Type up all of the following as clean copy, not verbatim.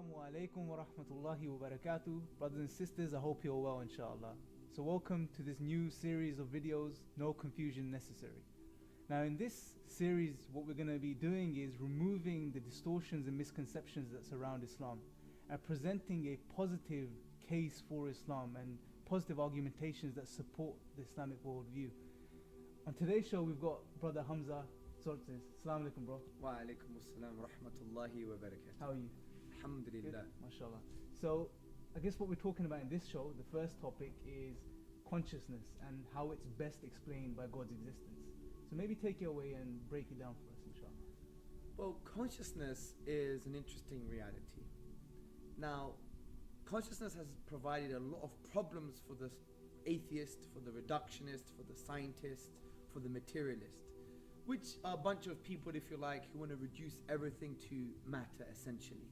Assalamu alaikum wa rahmatullahi wa barakatuh. Brothers and sisters, I hope you're well, inshallah. So welcome to this new series of videos, No Confusion Necessary. Now in this series, what we're going to be doing is removing the distortions and misconceptions that surround Islam and presenting a positive case for Islam and positive argumentations that support the Islamic worldview. On today's show, we've got Brother Hamza Tzortzis. Assalamu alaikum, bro. Wa alaikum assalam wa rahmatullahi wa barakatuh. How are you? Alhamdulillah. Good, mashallah. So, I guess what we're talking about in this show, the first topic is consciousness and how it's best explained by God's existence. So maybe take it away and break it down for us, inshallah. Well, consciousness is an interesting reality. Now, consciousness has provided a lot of problems for the atheist, for the reductionist, for the scientist, for the materialist, which are a bunch of people, if you like, who want to reduce everything to matter, essentially.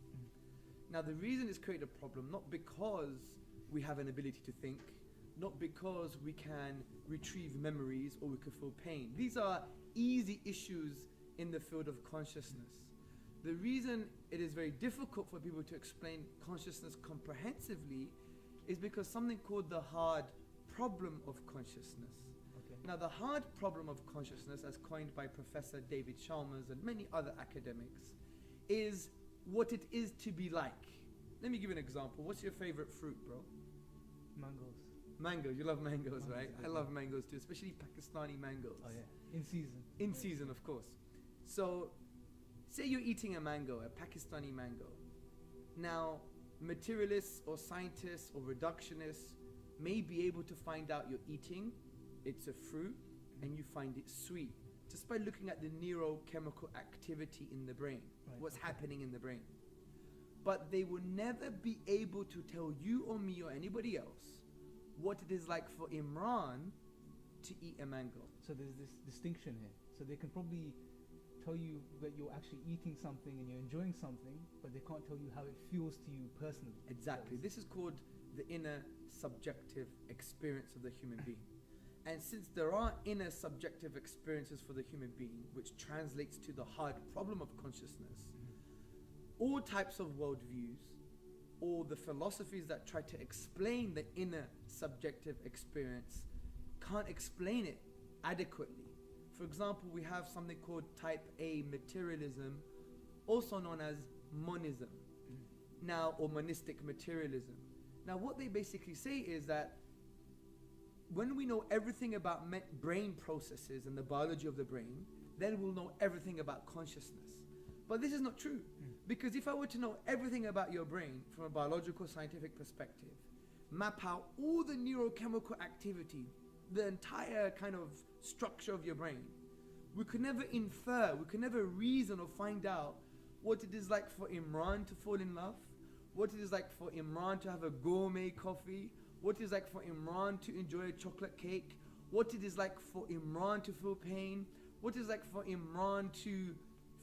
Now, the reason it's created a problem, not because we have an ability to think, not because we can retrieve memories or we can feel pain. These are easy issues in the field of consciousness. The reason it is very difficult for people to explain consciousness comprehensively is because something called the hard problem of consciousness. Okay. Now, the hard problem of consciousness, as coined by Professor David Chalmers and many other academics, is what it is to be like. Let me give you an example. What's your favorite fruit, bro? Mangoes. Mangoes. You love mangoes, right? Mangoes, I love mangoes too, especially Pakistani mangoes. Oh yeah, in season. In season, of course. So, say you're eating a mango, a Pakistani mango. Now, materialists or scientists or reductionists may be able to find out you're eating, it's a fruit, and you find it sweet, just by looking at the neurochemical activity in the brain, Right, what's okay. happening in the brain. But they will never be able to tell you or me or anybody else what it is like for Imran to eat a mango. So there's this distinction here. So they can probably tell you that you're actually eating something and you're enjoying something, but they can't tell you how it feels to you personally. Exactly. This is called the inner subjective experience of the human being. And since there are inner subjective experiences for the human being, which translates to the hard problem of consciousness, all types of worldviews, or the philosophies that try to explain the inner subjective experience can't explain it adequately. For example, we have something called type A materialism, also known as monism, now, or monistic materialism. Now, what they basically say is that when we know everything about brain processes and the biology of the brain, then we'll know everything about consciousness. But this is not true. Because if I were to know everything about your brain from a biological scientific perspective, map out all the neurochemical activity, the entire kind of structure of your brain, we could never infer, we could never reason or find out what it is like for Imran to fall in love, what it is like for Imran to have a gourmet coffee, what it is like for Imran to enjoy a chocolate cake, what it is like for Imran to feel pain, what it is like for Imran to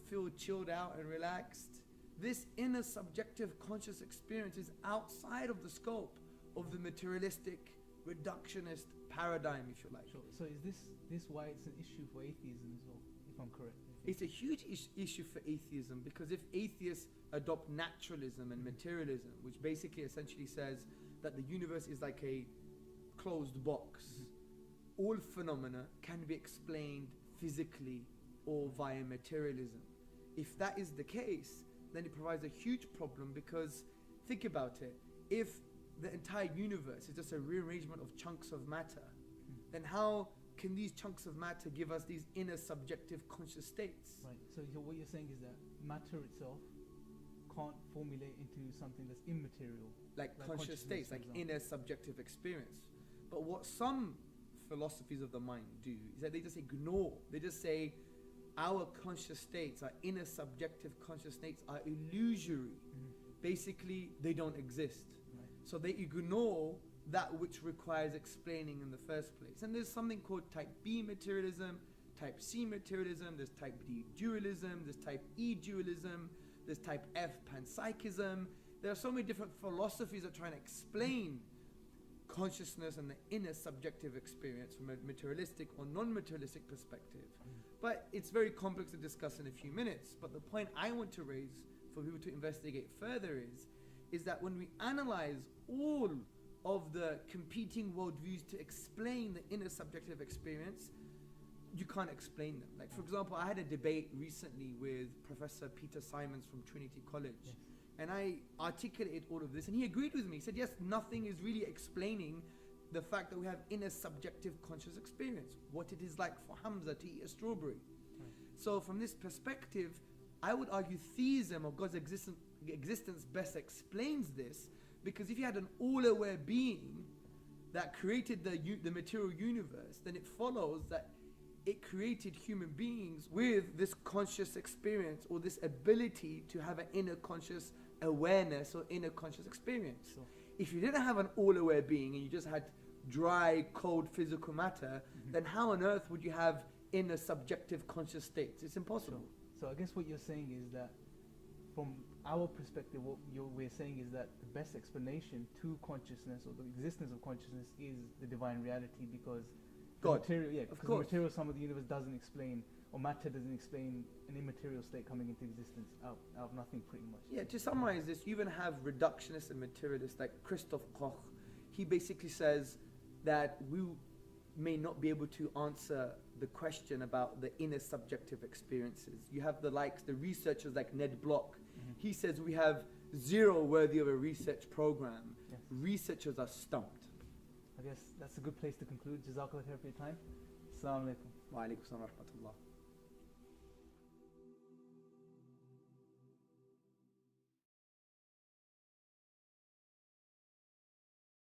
feel chilled out and relaxed. This inner subjective conscious experience is outside of the scope of the materialistic reductionist paradigm, if you like. Sure. So is this why it's an issue for atheism as well, if I'm correct? It's a huge issue for atheism, because if atheists adopt naturalism and materialism, which basically essentially says that the universe is like a closed box, all phenomena can be explained physically or via materialism. If that is the case, then it provides a huge problem, because think about it, if the entire universe is just a rearrangement of chunks of matter, then how can these chunks of matter give us these inner subjective conscious states? Right. So what you're saying is that matter itself can't formulate into something that's immaterial, Like conscious consciousness, states, for like example. inner subjective experience. But what some philosophies of the mind do is that they just ignore, they just say our conscious states, our inner subjective conscious states are illusory. Basically, they don't exist. Right. So they ignore that which requires explaining in the first place. And there's something called type B materialism, type C materialism, there's type D dualism, there's type E dualism, there's type F panpsychism. There are so many different philosophies that try to explain consciousness and the inner subjective experience from a materialistic or non-materialistic perspective. But it's very complex to discuss in a few minutes. But the point I want to raise for people to investigate further is that when we analyze all of the competing worldviews to explain the inner subjective experience, you can't explain them. Like, for example, I had a debate recently with Professor Peter Simons from Trinity College. Yes. And I articulated all of this, and he agreed with me. He said, yes, nothing is really explaining the fact that we have inner subjective conscious experience, what it is like for Hamza to eat a strawberry. Right. So from this perspective, I would argue theism of God's existence best explains this, because if you had an all-aware being that created the material universe, then it follows that it created human beings with this conscious experience, or this ability to have an inner conscious awareness or inner conscious experience. Sure. If you didn't have an all-aware being and you just had dry, cold physical matter, then how on earth would you have inner subjective conscious states? It's impossible. So I guess what you're saying is that from our perspective, what we're saying is that the best explanation to consciousness, or the existence of consciousness, is the divine reality, because God, because the material sum of the universe doesn't explain, or matter doesn't explain, an immaterial state coming into existence out of nothing, pretty much. Yeah, to summarize this, you even have reductionists and materialists like Christoph Koch. He basically says that we may not be able to answer the question about the inner subjective experiences. You have the researchers like Ned Block. He says we have zero worthy of a research program. Yes. Researchers are stumped. I guess that's a good place to conclude. Jazakallah khair for your time. Assalamu alaikum. Wa alaikum assalam wa rahmatullah.